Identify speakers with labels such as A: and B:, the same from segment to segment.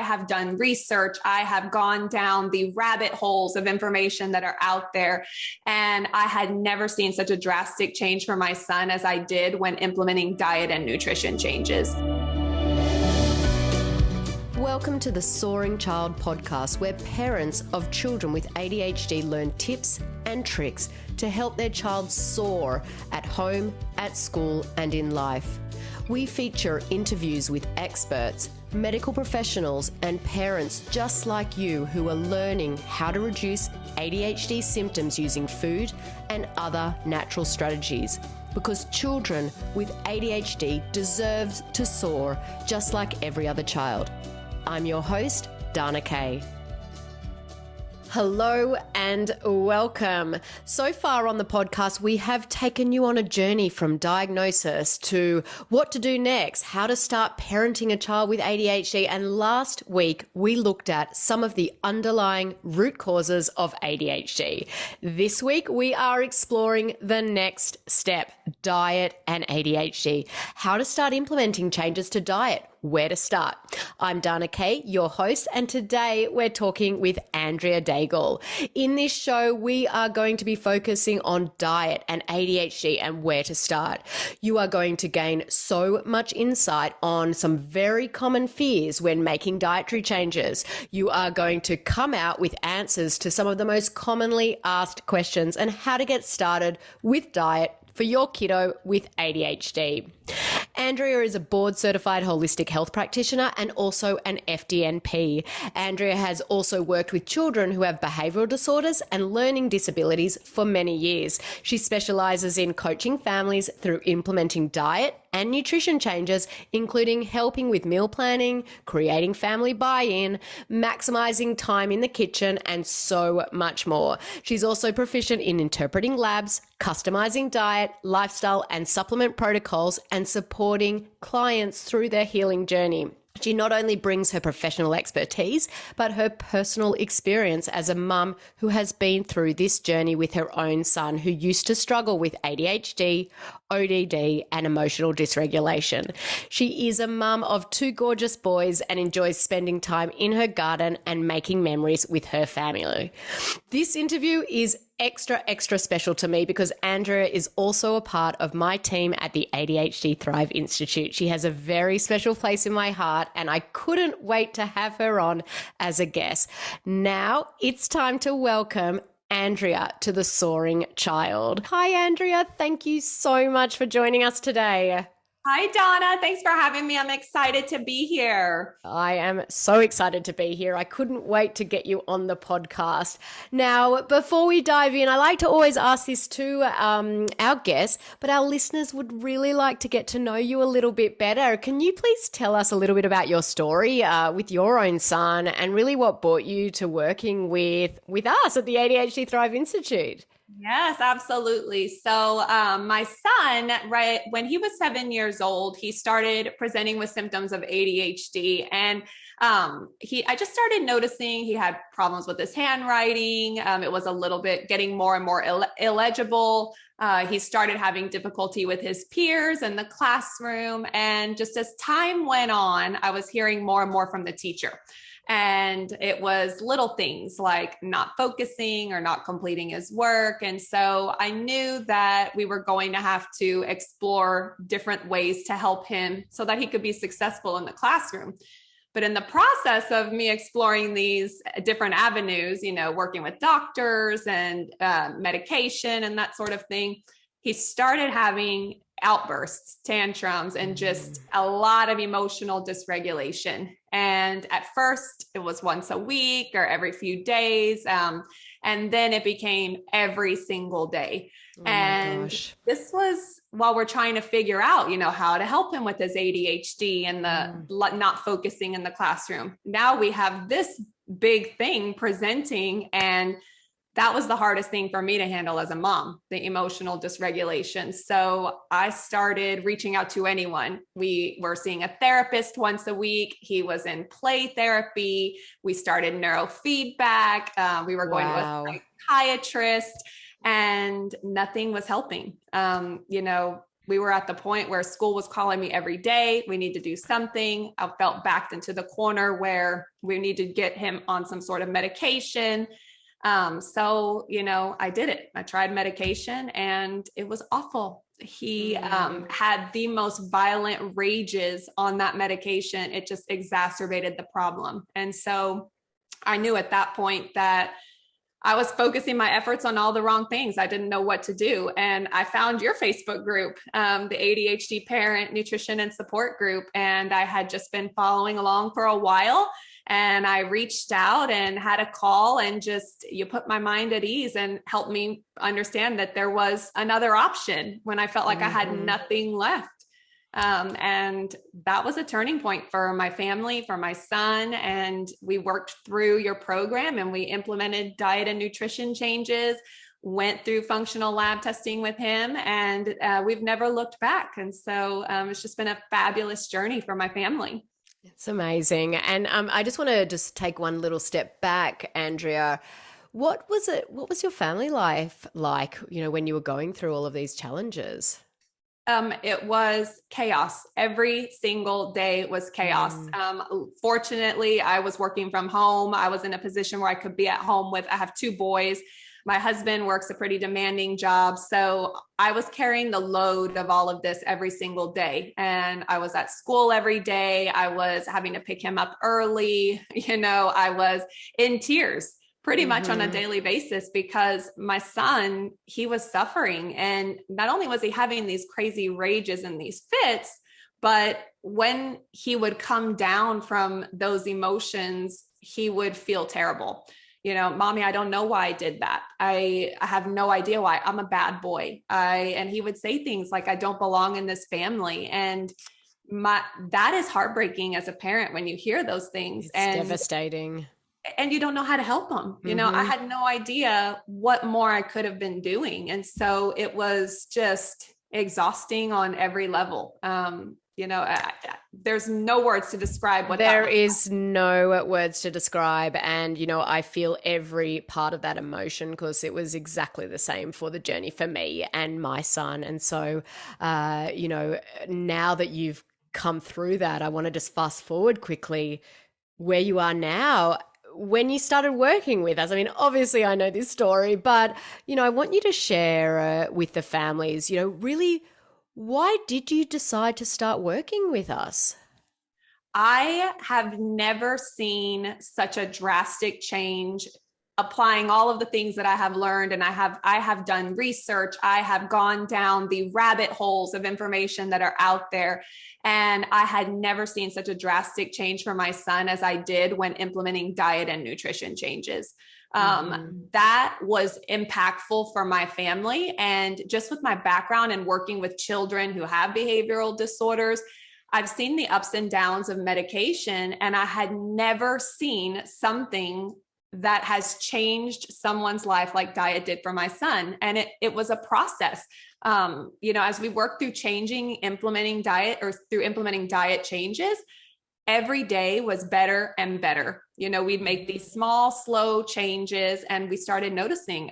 A: I have done research. I have gone down the rabbit holes of information that are out there. And I had never seen such a drastic change for my son as I did when implementing diet and nutrition changes.
B: Welcome to the Soaring Child Podcast, where parents of children with ADHD learn tips and tricks to help their child soar at home, at school, and in life. We feature interviews with experts, medical professionals, and parents just like you who are learning how to reduce ADHD symptoms using food and other natural strategies. Because children with ADHD deserve to soar just like every other child. I'm your host, Dana Kay. Hello and welcome. So far on the podcast, we have taken you on a journey from diagnosis to what to do next, how to start parenting a child with ADHD. And last week, we looked at some of the underlying root causes of ADHD. This week, we are exploring the next step, diet and ADHD, how to start implementing changes to diet. Where to start. I'm Dana Kay, your host, and today we're talking with Andrea Daigle. In this show, we are going to be focusing on diet and ADHD and where to start. You are going to gain so much insight on some very common fears when making dietary changes. You are going to come out with answers to some of the most commonly asked questions and how to get started with diet for your kiddo with ADHD. Andrea is a board-certified holistic health practitioner and also an FDNP. Andrea has also worked with children who have behavioural disorders and learning disabilities for many years. She specialises in coaching families through implementing diet and nutrition changes, including helping with meal planning, creating family buy-in, maximising time in the kitchen, and so much more. She's also proficient in interpreting labs, customizing diet, lifestyle, and supplement protocols, and supporting clients through their healing journey. She not only brings her professional expertise, but her personal experience as a mum who has been through this journey with her own son who used to struggle with ADHD, ODD, and emotional dysregulation. She is a mum of two gorgeous boys and enjoys spending time in her garden and making memories with her family. This interview is extra special to me because Andrea is also a part of my team at the ADHD Thrive Institute. She has a very special place in my heart and I couldn't wait to have her on as a guest. Now it's time to welcome Andrea to the Soaring Child. Hi, Andrea. Thank you so much for joining us today.
A: Hi, Donna. Thanks for having me. I'm excited to be here.
B: I am so excited to be here. I couldn't wait to get you on the podcast. Now, before we dive in, I like to always ask this to our guests, but our listeners would really like to get to know you a little bit better. Can you please tell us a little bit about your story with your own son and really what brought you to working with us at the ADHD Thrive Institute?
A: Yes, absolutely. So my son, right when he was 7 years old, he started presenting with symptoms of ADHD. And I just started noticing he had problems with his handwriting. It was a little bit getting more and more illegible. He started having difficulty with his peers in the classroom. And just as time went on, I was hearing more and more from the teacher. And it was little things like not focusing or not completing his work. And so I knew that we were going to have to explore different ways to help him so that he could be successful in the classroom. But in the process of me exploring these different avenues, working with doctors and medication and that sort of thing, he started having outbursts, tantrums, and just a lot of emotional dysregulation. And at first it was once a week or every few days. And then it became every single day. And this was while we're trying to figure out, how to help him with his ADHD and the not focusing in the classroom. Now we have this big thing presenting, and that was the hardest thing for me to handle as a mom, the emotional dysregulation. So I started reaching out to anyone. We were seeing a therapist once a week. He was in play therapy. We started neurofeedback. We were going to a psychiatrist, and nothing was helping. we were at the point where school was calling me every day. We need to do something. I felt backed into the corner where we need to get him on some sort of medication. So, I did it. I tried medication and it was awful. He had the most violent rages on that medication. It just exacerbated the problem. And so I knew at that point that I was focusing my efforts on all the wrong things. I didn't know what to do. And I found your Facebook group, the ADHD Parent Nutrition and Support Group. And I had just been following along for a while. And I reached out and had a call, and you put my mind at ease and helped me understand that there was another option when I felt like I had nothing left. And that was a turning point for my family, for my son. And we worked through your program and we implemented diet and nutrition changes, went through functional lab testing with him, and we've never looked back. And so it's just been a fabulous journey for my family.
B: It's amazing. And I just want to take one little step back, Andrea. What was your family life like, when you were going through all of these challenges?
A: It was chaos. Every single day was chaos. Fortunately, I was working from home. I was in a position where I could be at home I have 2 boys. My husband works a pretty demanding job. So I was carrying the load of all of this every single day. And I was at school every day. I was having to pick him up early. I was in tears pretty much on a daily basis because my son, he was suffering. And not only was he having these crazy rages and these fits, but when he would come down from those emotions, he would feel terrible. Mommy, I don't know why I did that. I have no idea why. I'm a bad boy. And he would say things like, I don't belong in this family. And that is heartbreaking as a parent when you hear those things.
B: It's devastating.
A: And you don't know how to help them. I had no idea what more I could have been doing. And so it was just exhausting on every level. There's no words to describe what
B: there is no words to describe. And, I feel every part of that emotion because it was exactly the same for the journey for me and my son. And so, now that you've come through that, I want to just fast forward quickly where you are now. When you started working with us, obviously I know this story, but, I want you to share with the families, really, why did you decide to start working with us?
A: I have never seen such a drastic change applying all of the things that I have learned. And I have done research. I have gone down the rabbit holes of information that are out there. And I had never seen such a drastic change for my son as I did when implementing diet and nutrition changes. That was impactful for my family. And just with my background and working with children who have behavioral disorders, I've seen the ups and downs of medication, and I had never seen something that has changed someone's life like diet did for my son. And it was a process. As we work through implementing diet changes, every day was better and better. We'd make these small, slow changes, and we started noticing,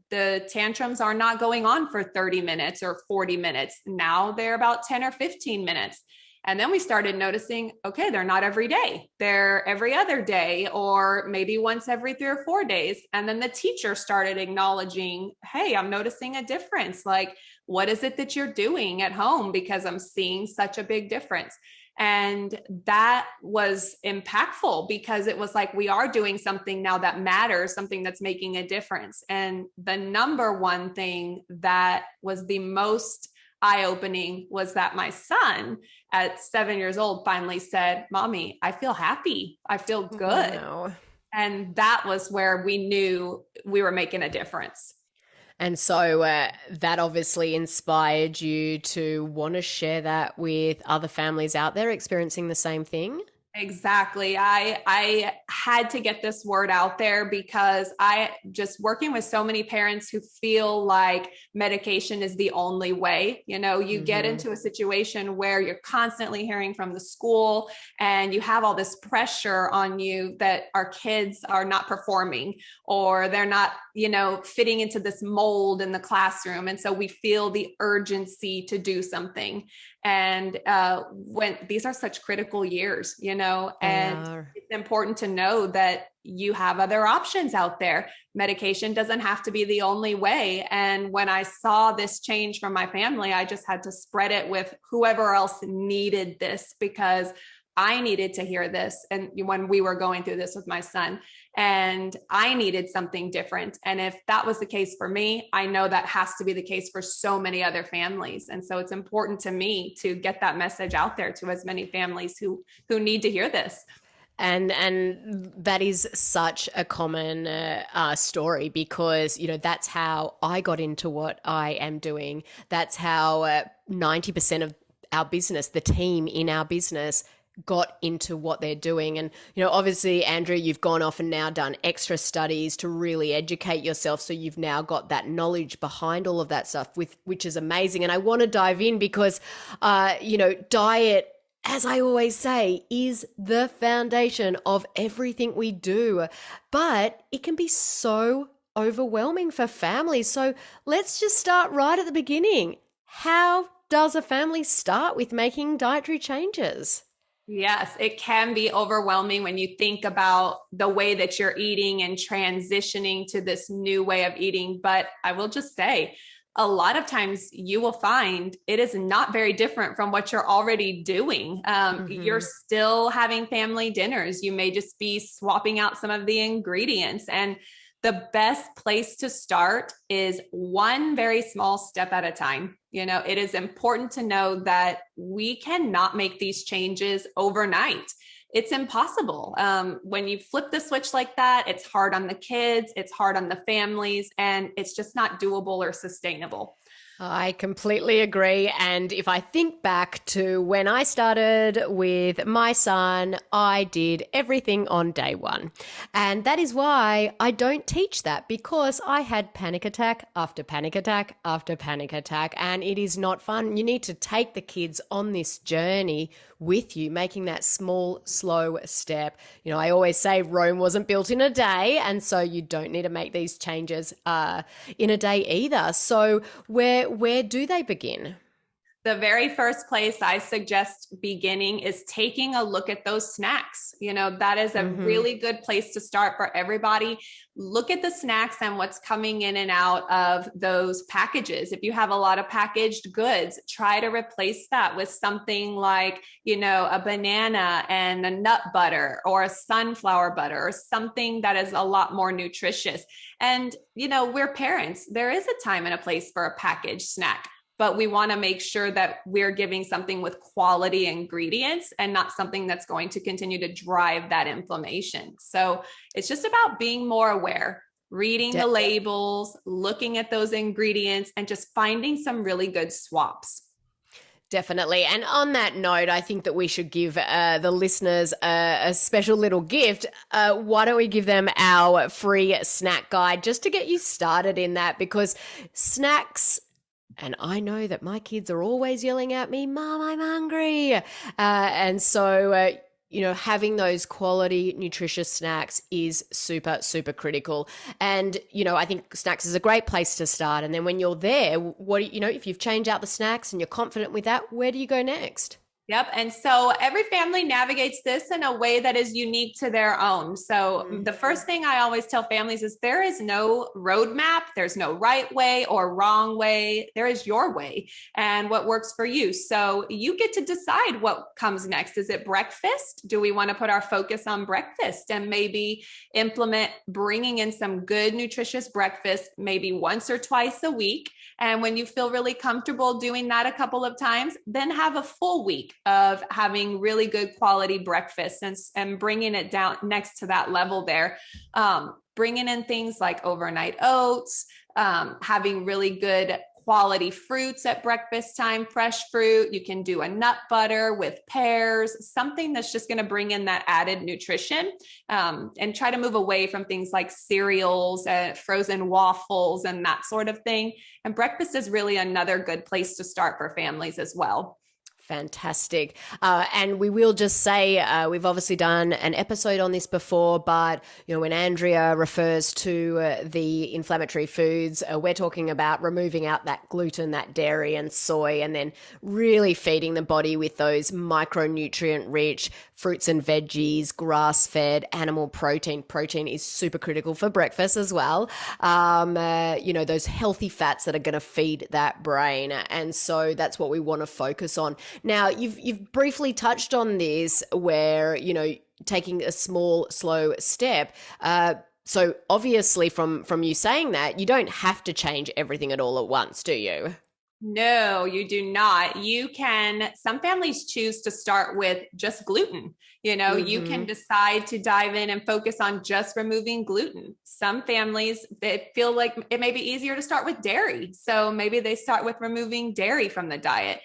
A: the tantrums are not going on for 30 minutes or 40 minutes. Now they're about 10 or 15 minutes. And then we started noticing, okay, they're not every day. They're every other day, or maybe once every 3 or 4 days. And then the teacher started acknowledging, hey, I'm noticing a difference. Like, what is it that you're doing at home? Because I'm seeing such a big difference. And that was impactful because it was like, we are doing something now that matters, something that's making a difference. And the number one thing that was the most eye-opening was that my son at 7 years old finally said, Mommy, I feel happy. I feel good.
B: Wow.
A: And that was where we knew we were making a difference.
B: And so that obviously inspired you to want to share that with other families out there experiencing the same thing?
A: Exactly. I had to get this word out there because I just working with so many parents who feel like medication is the only way. You get into a situation where you're constantly hearing from the school and you have all this pressure on you that our kids are not performing or they're not, fitting into this mold in the classroom. And so we feel the urgency to do something. And when these are such critical years, and it's important to know that you have other options out there. Medication doesn't have to be the only way. And when I saw this change from my family, I just had to spread it with whoever else needed this, because I needed to hear this. And when we were going through this with my son, and I needed something different. And if that was the case for me, I know that has to be the case for so many other families. And so it's important to me to get that message out there to as many families who need to hear this.
B: And that is such a common story, because, that's how I got into what I am doing. That's how 90% of our business, the team in our business, got into what they're doing. And, obviously, Andrea, you've gone off and now done extra studies to really educate yourself. So you've now got that knowledge behind all of that stuff, which is amazing. And I want to dive in because, diet, as I always say, is the foundation of everything we do. But it can be so overwhelming for families. So let's just start right at the beginning. How does a family start with making dietary changes?
A: Yes, it can be overwhelming when you think about the way that you're eating and transitioning to this new way of eating. But I will just say, a lot of times you will find it is not very different from what you're already doing. You're still having family dinners. You may just be swapping out some of the ingredients. And the best place to start is one very small step at a time. It is important to know that we cannot make these changes overnight. It's impossible. When you flip the switch like that, it's hard on the kids, it's hard on the families, and it's just not doable or sustainable.
B: I completely agree. And if I think back to when I started with my son, I did everything on day one. And that is why I don't teach that, because I had panic attack after panic attack after panic attack. And it is not fun. You need to take the kids on this journey with you, making that small, slow step. I always say Rome wasn't built in a day, and so you don't need to make these changes in a day either. So where do they begin?
A: The very first place I suggest beginning is taking a look at those snacks. That is a really good place to start for everybody. Look at the snacks and what's coming in and out of those packages. If you have a lot of packaged goods, try to replace that with something like, a banana and a nut butter or a sunflower butter or something that is a lot more nutritious. And, we're parents. There is a time and a place for a packaged snack, but we want to make sure that we're giving something with quality ingredients and not something that's going to continue to drive that inflammation. So it's just about being more aware, reading the labels, looking at those ingredients, and just finding some really good swaps.
B: Definitely. And on that note, I think that we should give the listeners a special little gift. Why don't we give them our free snack guide just to get you started in that? Because snacks, and I know that my kids are always yelling at me, Mom, I'm hungry. And so, having those quality, nutritious snacks is super, super critical. And, I think snacks is a great place to start. And then when you're there, if you've changed out the snacks and you're confident with that, where do you go next?
A: Yep. And so every family navigates this in a way that is unique to their own. So the first thing I always tell families is there is no roadmap. There's no right way or wrong way. There is your way and what works for you. So you get to decide what comes next. Is it breakfast? Do we want to put our focus on breakfast and maybe implement bringing in some good, nutritious breakfast, maybe once or twice a week? And when you feel really comfortable doing that a couple of times, then have a full week of having really good quality breakfast and bringing it down next to that level there. Bringing in things like overnight oats, having really good quality fruits at breakfast time, fresh fruit. You can do a nut butter with pears, something that's just going to bring in that added nutrition, and try to move away from things like cereals, frozen waffles, and that sort of thing. And breakfast is really another good place to start for families as well.
B: Fantastic. And we will just say, we've obviously done an episode on this before, but when Andrea refers to the inflammatory foods, we're talking about removing out that gluten, that dairy and soy, and then really feeding the body with those micronutrient rich fruits and veggies, grass-fed animal protein. Protein is super critical for breakfast as well. Those healthy fats that are going to feed that brain. And so that's what we want to focus on. Now, you've briefly touched on this where, taking a small, slow step. So obviously from you saying that, you don't have to change everything at all at once, do you?
A: No, you do not. Some families choose to start with just gluten. You can decide to dive in and focus on just removing gluten. Some families, they feel like it may be easier to start with dairy. So maybe they start with removing dairy from the diet.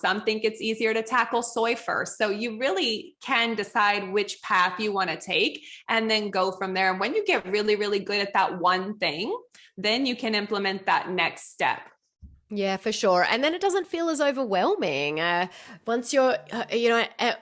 A: Some think it's easier to tackle soy first. So you really can decide which path you want to take and then go from there. And when you get really, really good at that one thing, then you can implement that next step.
B: Yeah, for sure. And then it doesn't feel as overwhelming. Once you're,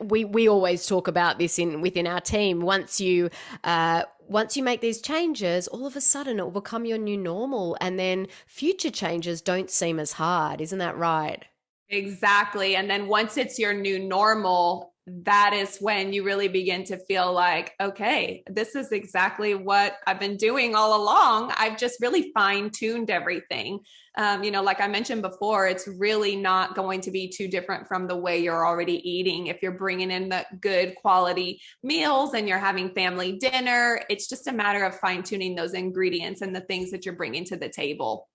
B: we always talk about this within our team. Once you make these changes, all of a sudden it will become your new normal. And then future changes don't seem as hard. Isn't that right?
A: Exactly. And then once it's your new normal, that is when you really begin to feel like, okay, this is exactly what I've been doing all along. I've just really fine-tuned everything. Like I mentioned before, it's really not going to be too different from the way you're already eating. If you're bringing in the good quality meals and you're having family dinner, it's just a matter of fine-tuning those ingredients and the things that you're bringing to the table.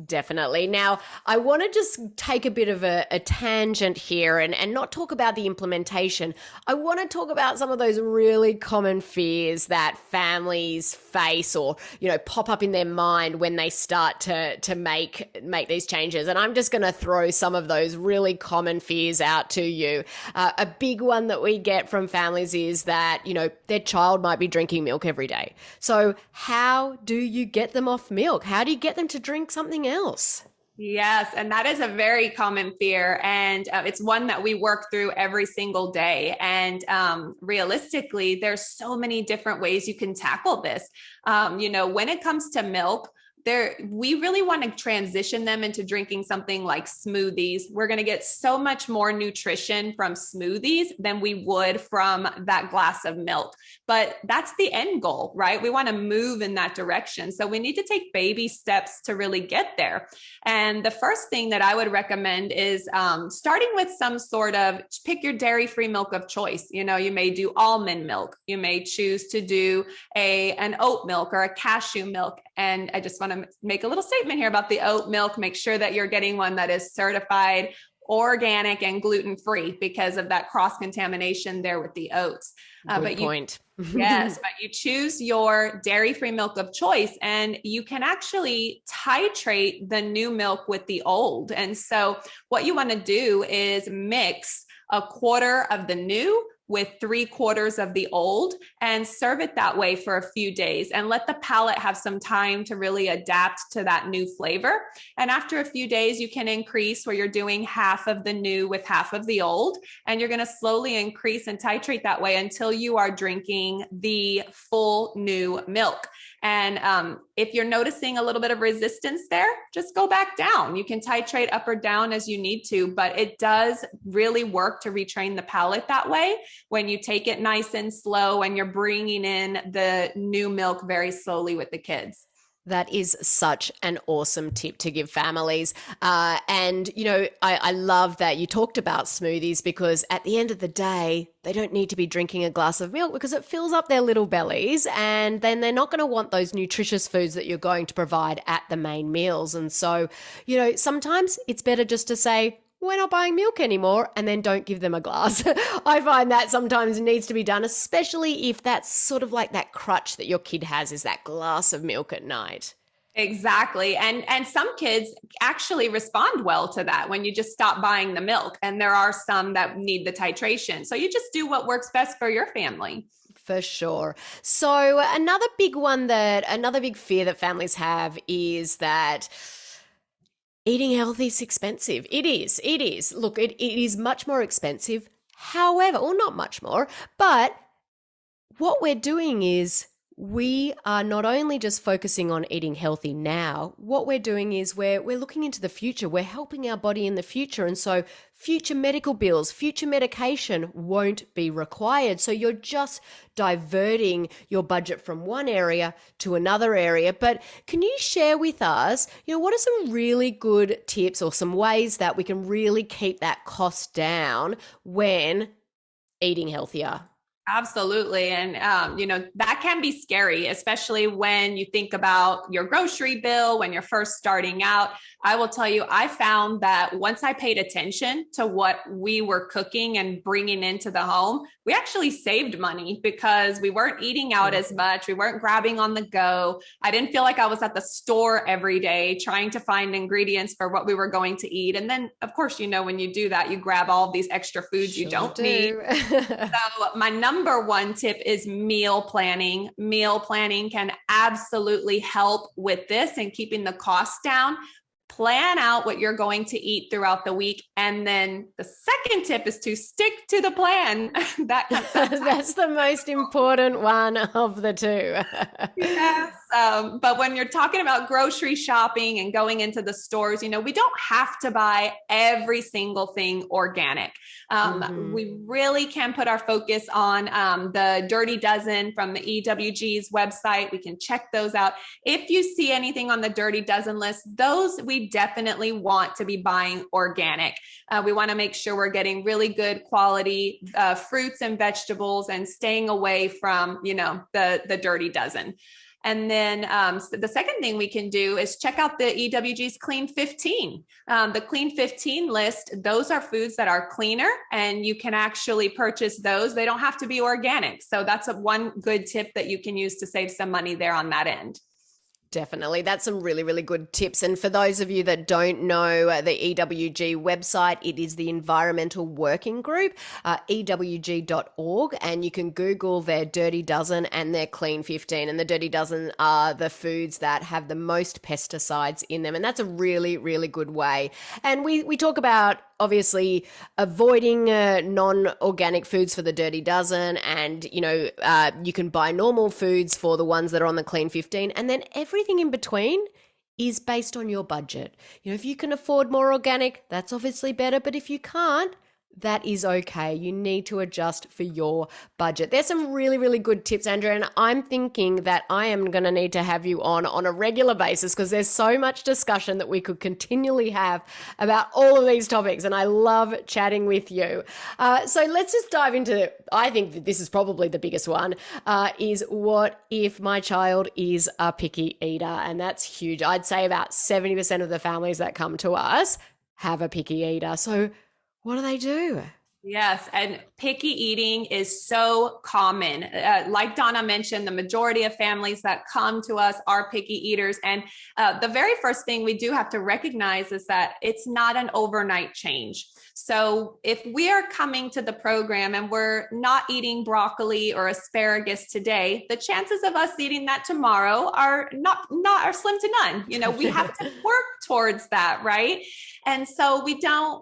B: Definitely. Now, I want to just take a bit of a tangent here and not talk about the implementation. I want to talk about some of those really common fears that families face or, pop up in their mind when they start to make these changes. And I'm just going to throw some of those really common fears out to you. A big one that we get from families is that, their child might be drinking milk every day. So how do you get them off milk? How do you get them to drink something else?
A: Yes. And that is a very common fear. And it's one that we work through every single day. And realistically, there's so many different ways you can tackle this. When it comes to milk, we really want to transition them into drinking something like smoothies. We're going to get so much more nutrition from smoothies than we would from that glass of milk. But that's the end goal, right? We want to move in that direction. So we need to take baby steps to really get there. And the first thing that I would recommend is starting with some sort of, pick your dairy-free milk of choice. You may do almond milk. You may choose to do an oat milk or a cashew milk. And I just want to make a little statement here about the oat milk. Make sure that you're getting one that is certified organic and gluten-free because of that cross-contamination there with the oats.
B: Good point.
A: Yes, but you choose your dairy-free milk of choice and you can actually titrate the new milk with the old. And so what you want to do is mix a quarter of the new with 3/4 of the old and serve it that way for a few days and let the palate have some time to really adapt to that new flavor. And after a few days, you can increase where you're doing half of the new with half of the old. And you're going to slowly increase and titrate that way until you are drinking the full new milk. And if you're noticing a little bit of resistance there, just go back down. You can titrate up or down as you need to, but it does really work to retrain the palate that way when you take it nice and slow and you're bringing in the new milk very slowly with the kids.
B: That is such an awesome tip to give families. I love that you talked about smoothies because at the end of the day, they don't need to be drinking a glass of milk because it fills up their little bellies and then they're not going to want those nutritious foods that you're going to provide at the main meals. And so, sometimes it's better just to say, we're not buying milk anymore, and then don't give them a glass. I find that sometimes needs to be done, especially if that's sort of like that crutch that your kid has is that glass of milk at night.
A: Exactly. And some kids actually respond well to that when you just stop buying the milk. And there are some that need the titration. So you just do what works best for your family.
B: For sure. So another big fear that families have is that eating healthy is expensive. It is. Look, it is much more expensive. However, or not much more, but what we're doing is we are not only just focusing on eating healthy now, what we're doing is we're looking into the future. We're helping our body in the future. And so future medical bills, future medication won't be required. So you're just diverting your budget from one area to another area. But can you share with us, what are some really good tips or some ways that we can really keep that cost down when eating healthier?
A: Absolutely. And, that can be scary, especially when you think about your grocery bill, when you're first starting out. I will tell you, I found that once I paid attention to what we were cooking and bringing into the home, we actually saved money because we weren't eating out as much. We weren't grabbing on the go. I didn't feel like I was at the store every day trying to find ingredients for what we were going to eat. And then, of course, when you do that, you grab all of these extra foods you don't need. So my number one tip is meal planning. Meal planning can absolutely help with this and keeping the costs down. Plan out what you're going to eat throughout the week. And then the second tip is to stick to the plan.
B: That's the most important one of the two.
A: Yes. But when you're talking about grocery shopping and going into the stores, we don't have to buy every single thing organic. We really can put our focus on the Dirty Dozen from the EWG's website. We can check those out. If you see anything on the Dirty Dozen list, those we definitely want to be buying organic. We want to make sure we're getting really good quality fruits and vegetables and staying away from, the Dirty Dozen. And then so the second thing we can do is check out the EWG's Clean 15. The Clean 15 list, those are foods that are cleaner and you can actually purchase those. They don't have to be organic. So that's one good tip that you can use to save some money there on that end.
B: Definitely. That's some really, really good tips. And for those of you that don't know the EWG website, it is the Environmental Working Group, ewg.org, and you can Google their Dirty Dozen and their Clean 15. And the Dirty Dozen are the foods that have the most pesticides in them. And that's a really, really good way. And we talk about obviously avoiding non-organic foods for the Dirty Dozen, and you can buy normal foods for the ones that are on the Clean 15, and then everything in between is based on your budget. If you can afford more organic, that's obviously better, but if you can't, that is okay. You need to adjust for your budget. There's some really, really good tips, Andrea, and I'm thinking that I am going to need to have you on a regular basis because there's so much discussion that we could continually have about all of these topics, and I love chatting with you. So let's just dive into, I think that this is probably the biggest one, is what if my child is a picky eater? And that's huge. I'd say about 70% of the families that come to us have a picky eater. So what do they do?
A: Yes. And picky eating is so common. Like Donna mentioned, the majority of families that come to us are picky eaters. And the very first thing we do have to recognize is that it's not an overnight change. So if we are coming to the program and we're not eating broccoli or asparagus today, the chances of us eating that tomorrow are are slim to none. We have to work towards that, right? And so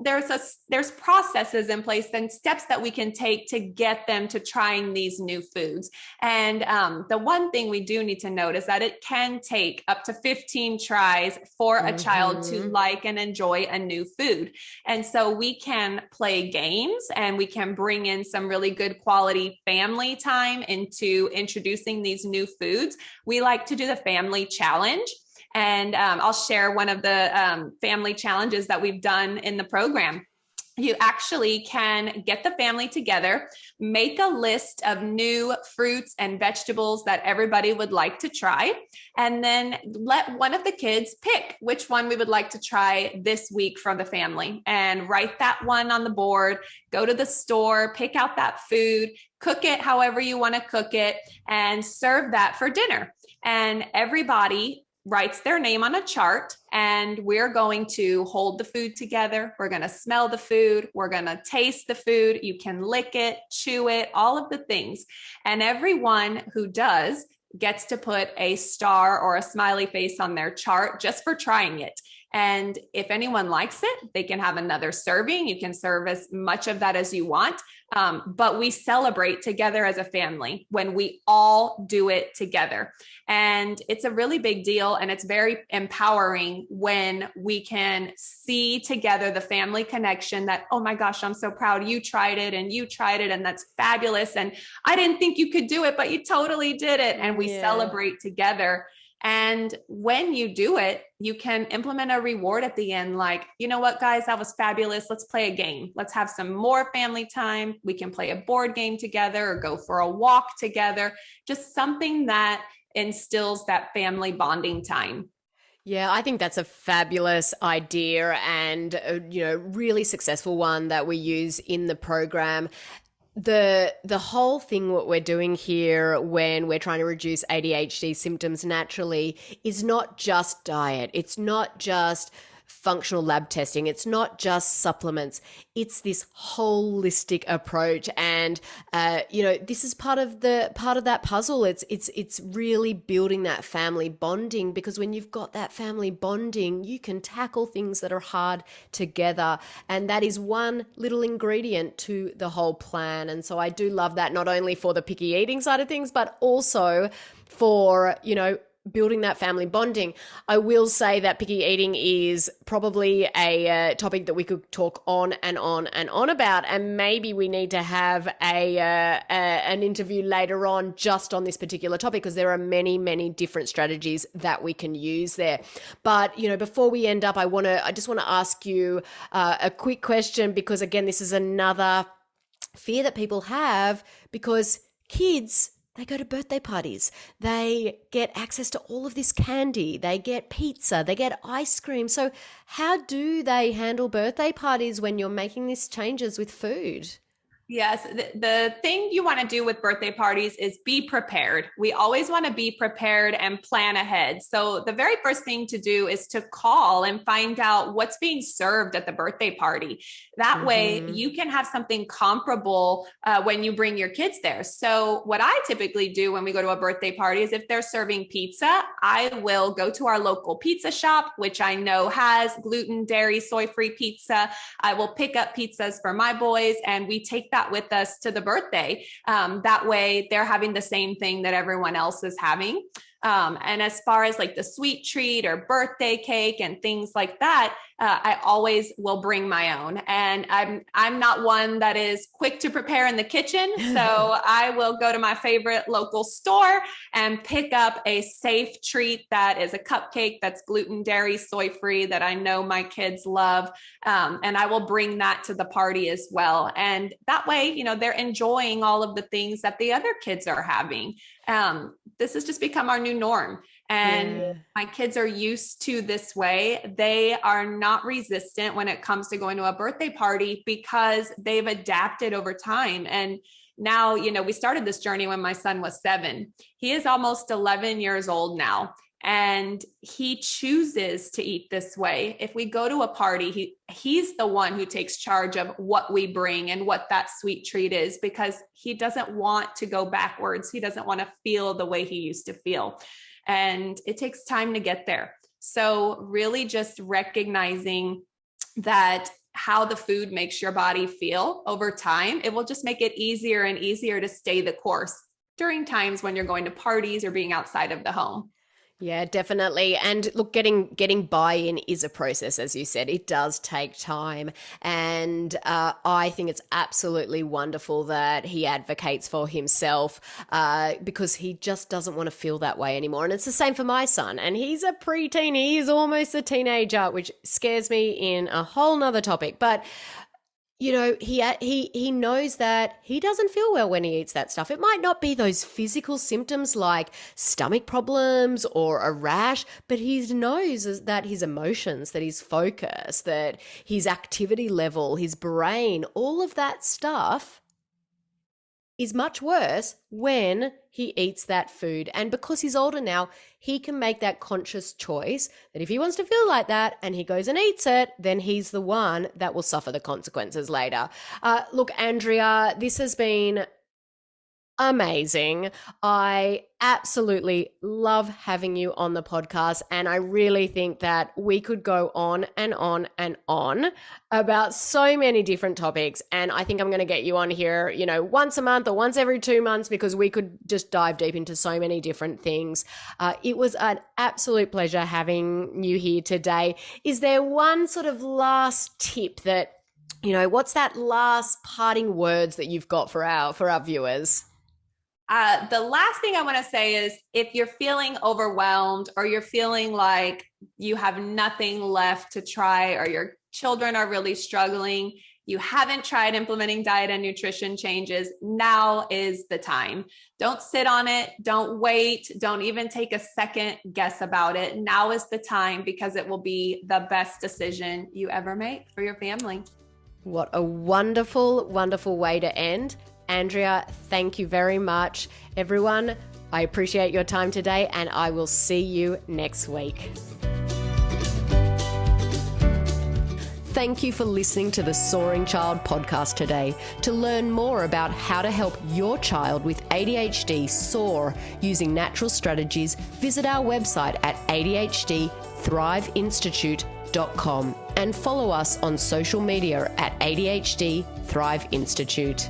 A: there's processes in place and steps that we can take to get them to trying these new foods. And the one thing we do need to note is that it can take up to 15 tries for a child to like and enjoy a new food. And so we can play games and we can bring in some really good quality family time into introducing these new foods. We like to do the family challenge. And I'll share one of the family challenges that we've done in the program. You actually can get the family together, make a list of new fruits and vegetables that everybody would like to try, and then let one of the kids pick which one we would like to try this week for the family, and write that one on the board, go to the store, pick out that food, cook it however you want to cook it, and serve that for dinner. And everybody writes their name on a chart, and we're going to hold the food together. We're going to smell the food. We're going to taste the food. You can lick it, chew it, all of the things. And everyone who does gets to put a star or a smiley face on their chart just for trying it. And if anyone likes it, they can have another serving. You can serve as much of that as you want. But we celebrate together as a family when we all do it together. And it's a really big deal. And it's very empowering when we can see together the family connection that, oh my gosh, I'm so proud you tried it and you tried it. And that's fabulous. And I didn't think you could do it, but you totally did it. And we celebrate together. And when you do it, you can implement a reward at the end. Like, you know what, guys, that was fabulous. Let's play a game. Let's have some more family time. We can play a board game together or go for a walk together. Just something that instills that family bonding time.
B: Yeah, I think that's a fabulous idea and really successful one that we use in the program. The whole thing what we're doing here when we're trying to reduce ADHD symptoms naturally is not just diet. It's not just functional lab testing. It's not just supplements. It's this holistic approach. And, this is part of that puzzle. It's really building that family bonding, because when you've got that family bonding, you can tackle things that are hard together. And that is one little ingredient to the whole plan. And so I do love that, not only for the picky eating side of things, but also for, building that family bonding. I will say that picky eating is probably a topic that we could talk on and on and on about, and maybe we need to have an interview later on just on this particular topic, because there are many, many different strategies that we can use there. But before we end up, I just want to ask you a quick question, because again, this is another fear that people have, because kids, they go to birthday parties. They get access to all of this candy. They get pizza. They get ice cream. So how do they handle birthday parties when you're making these changes with food?
A: Yes. The thing you want to do with birthday parties is be prepared. We always want to be prepared and plan ahead. So the very first thing to do is to call and find out what's being served at the birthday party. That way you can have something comparable when you bring your kids there. So what I typically do when we go to a birthday party is, if they're serving pizza, I will go to our local pizza shop, which I know has gluten, dairy, soy-free pizza. I will pick up pizzas for my boys, and we take that with us to the birthday. That way they're having the same thing that everyone else is having. And as far as like the sweet treat or birthday cake and things like that, I always will bring my own. And I'm not one that is quick to prepare in the kitchen. So I will go to my favorite local store and pick up a safe treat that is a cupcake that's gluten, dairy, soy-free, that I know my kids love. And I will bring that to the party as well. And that way, they're enjoying all of the things that the other kids are having. This has just become our new norm. And my kids are used to this way. They are not resistant when it comes to going to a birthday party, because they've adapted over time. And now, we started this journey when my son was 7. He is almost 11 years old now, and he chooses to eat this way. If we go to a party, he's the one who takes charge of what we bring and what that sweet treat is, because he doesn't want to go backwards. He doesn't want to feel the way he used to feel. And it takes time to get there. So really just recognizing that how the food makes your body feel over time, it will just make it easier and easier to stay the course during times when you're going to parties or being outside of the home.
B: Yeah, definitely. And look, getting buy-in is a process, as you said. It does take time. And I think it's absolutely wonderful that he advocates for himself, because he just doesn't want to feel that way anymore. And it's the same for my son. And he's a preteen. He is almost a teenager, which scares me in a whole nother topic. But he knows that he doesn't feel well when he eats that stuff. It might not be those physical symptoms like stomach problems or a rash, but he knows that his emotions, that his focus, that his activity level, his brain, all of that stuff is much worse when he eats that food. And because he's older now, he can make that conscious choice that if he wants to feel like that and he goes and eats it, then he's the one that will suffer the consequences later. Look, Andrea, this has been amazing. I absolutely love having you on the podcast, and I really think that we could go on and on and on about so many different topics. And I think I'm going to get you on here, once a month or once every 2 months, because we could just dive deep into so many different things. It was an absolute pleasure having you here today. Is there one sort of last tip that, what's that last parting words that you've got for our viewers?
A: The last thing I want to say is, if you're feeling overwhelmed or you're feeling like you have nothing left to try, or your children are really struggling, you haven't tried implementing diet and nutrition changes, now is the time. Don't sit on it. Don't wait. Don't even take a second guess about it. Now is the time, because it will be the best decision you ever make for your family.
B: What a wonderful, wonderful way to end. Andrea, thank you very much. Everyone, I appreciate your time today, and I will see you next week. Thank you for listening to the Soaring Child Podcast today. To learn more about how to help your child with ADHD soar using natural strategies, visit our website at ADHD-thriveinstitute.com and follow us on social media at ADHD Thrive Institute.